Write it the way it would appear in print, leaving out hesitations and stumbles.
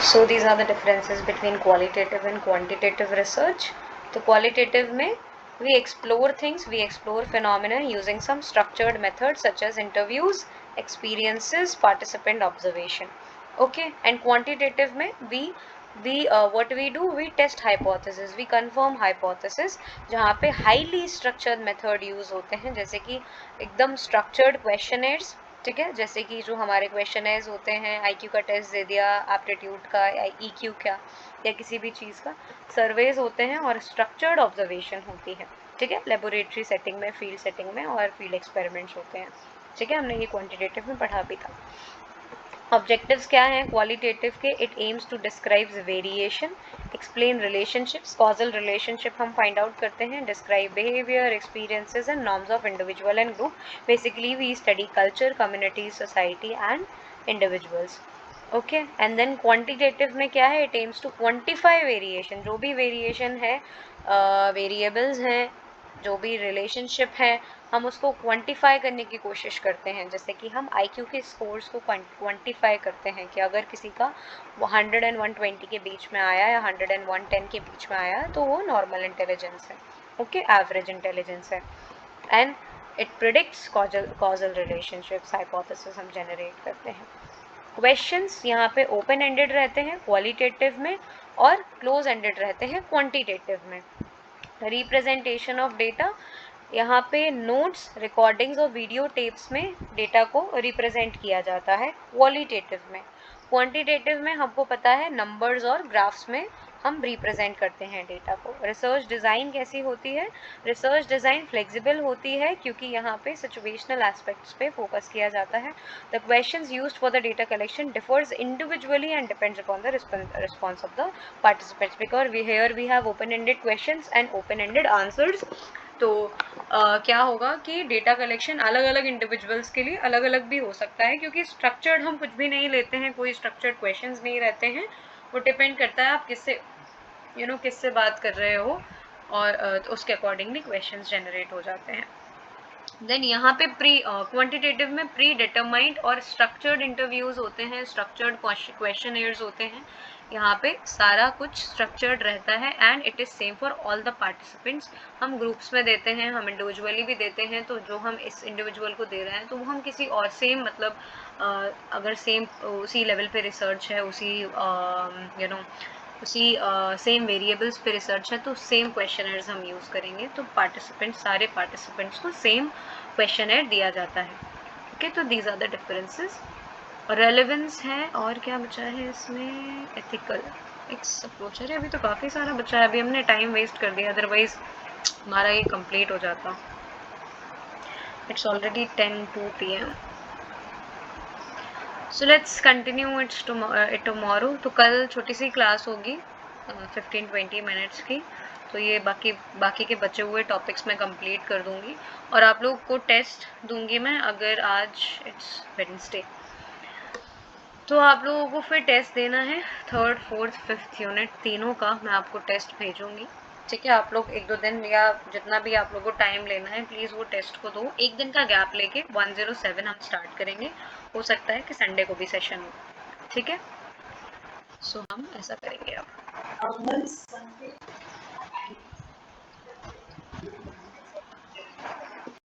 So these are the differences between qualitative and quantitative research. तो qualitative में we explore things, we explore phenomena using some structured methods such as interviews, experiences, participant observation. Okay, and quantitative में we what we do, we test hypothesis, we confirm hypothesis, जहाँ पे highly structured method use होते हैं, जैसे कि एकदम structured questionnaires, ठीक है, जैसे कि जो हमारे क्वेश्चनर्स होते हैं, आईक्यू का टेस्ट दे दिया, एप्टीट्यूड का, ईक्यू का, या किसी भी चीज़ का, सर्वेज होते हैं और स्ट्रक्चर्ड ऑब्जर्वेशन होती है, ठीक है, लेबोरेटरी सेटिंग में, फील्ड सेटिंग में, और फील्ड एक्सपेरिमेंट्स होते हैं, ठीक है, हमने ये क्वांटिटेटिव में पढ़ा भी था। ऑब्जेक्टिव्स क्या हैं क्वालिटेटिव के? It aims to describe variation, explain relationships, causal relationship हम फाइंड आउट करते हैं, describe behaviour, experiences and norms of individual and group, basically we study culture, community, society and individuals. Okay, and then quantitative में क्या है? It aims to quantify variation, जो भी variation है, variables हैं, जो भी रिलेशनशिप है, हम उसको क्वांटिफाई करने की कोशिश करते हैं, जैसे कि हम आईक्यू के स्कोर्स को क्वांटिफाई करते हैं कि अगर किसी का 100 and 120 के बीच में आया या 100 and 110 के बीच में आया तो वो नॉर्मल इंटेलिजेंस है, ओके, एवरेज इंटेलिजेंस है। And it predicts causal relationships, hypothesis हम जनरेट करते हैं। क्वेश्चंस यहाँ पे ओपन एंडेड रहते हैं क्वालिटेटिव में और क्लोज एंडेड रहते हैं क्वांटिटेटिव में। रिप्रेजेंटेशन ऑफ डेटा, यहाँ पे नोट्स, रिकॉर्डिंग्स और वीडियो टेप्स में डेटा को रिप्रेजेंट किया जाता है क्वालिटेटिव में। क्वांटिटेटिव में हमको पता है नंबर्स और ग्राफ्स में हम रिप्रेजेंट करते हैं डेटा को। रिसर्च डिज़ाइन कैसी होती है? रिसर्च डिज़ाइन फ्लेक्सिबल होती है क्योंकि यहाँ पे सिचुएशनल एस्पेक्ट्स पे फोकस किया जाता है। The questions used for the data collection differs individually and depends upon the response of the participants, because here we have open ended questions and open ended answers. तो क्या होगा कि data collection अलग अलग individuals के लिए अलग अलग भी हो सकता है, क्योंकि स्ट्रक्चर्ड हम कुछ भी नहीं लेते हैं, कोई स्ट्रक्चर्ड क्वेश्चंस नहीं रहते हैं, वो डिपेंड करता है आप किससे किससे बात कर रहे हो, और तो उसके अकॉर्डिंगली क्वेश्चंस जनरेट हो जाते हैं। देन यहाँ पे क्वांटिटेटिव में प्री डिटरमाइंड और स्ट्रक्चर्ड इंटरव्यूज होते हैं, स्ट्रक्चर्ड क्वेश्चनेयर्स होते हैं, यहाँ पे सारा कुछ स्ट्रक्चर्ड रहता है and it is same for all the participants. हम ग्रुप्स में देते हैं, हम इंडिविजुअली भी देते हैं, तो जो हम इस इंडिविजुअल को दे रहे हैं तो वो हम किसी और सेम मतलब अगर सेम उसी लेवल पे रिसर्च है, उसी उसी सेम वेरिएबल्स पे रिसर्च है तो सेम क्वेश्चनर्स हम यूज़ करेंगे, तो सारे पार्टिसिपेंट्स को सेम क्वेश्चनर दिया जाता है। ओके, तो these are the differences. Relevance है, और क्या बचा है इसमें? Ethical approach. अरे अभी तो काफ़ी सारा बचा है, अभी हमने टाइम वेस्ट कर दिया, अदरवाइज हमारा ये कंप्लीट हो जाता। It's already 10:02 PM। So let's continue its tomorrow. तो कल छोटी सी क्लास होगी 15-20 मिनट्स की, तो ये बाकी के बचे हुए टॉपिक्स मैं कंप्लीट कर दूंगी और आप लोग को टेस्ट दूंगी मैं, अगर आज इट्स वेडनेसडे तो आप लोगों को फिर टेस्ट देना है 3rd, 4th, 5th यूनिट तीनों का मैं आपको टेस्ट भेजूंगी, ठीक है। आप लोग 1-2 दिन या जितना भी आप लोगों को टाइम लेना है प्लीज़ वो टेस्ट को दो। एक दिन का गैप लेके 107 हम स्टार्ट करेंगे, हो सकता है कि संडे को भी सेशन हो, ठीक है। सो हम ऐसा करेंगे अब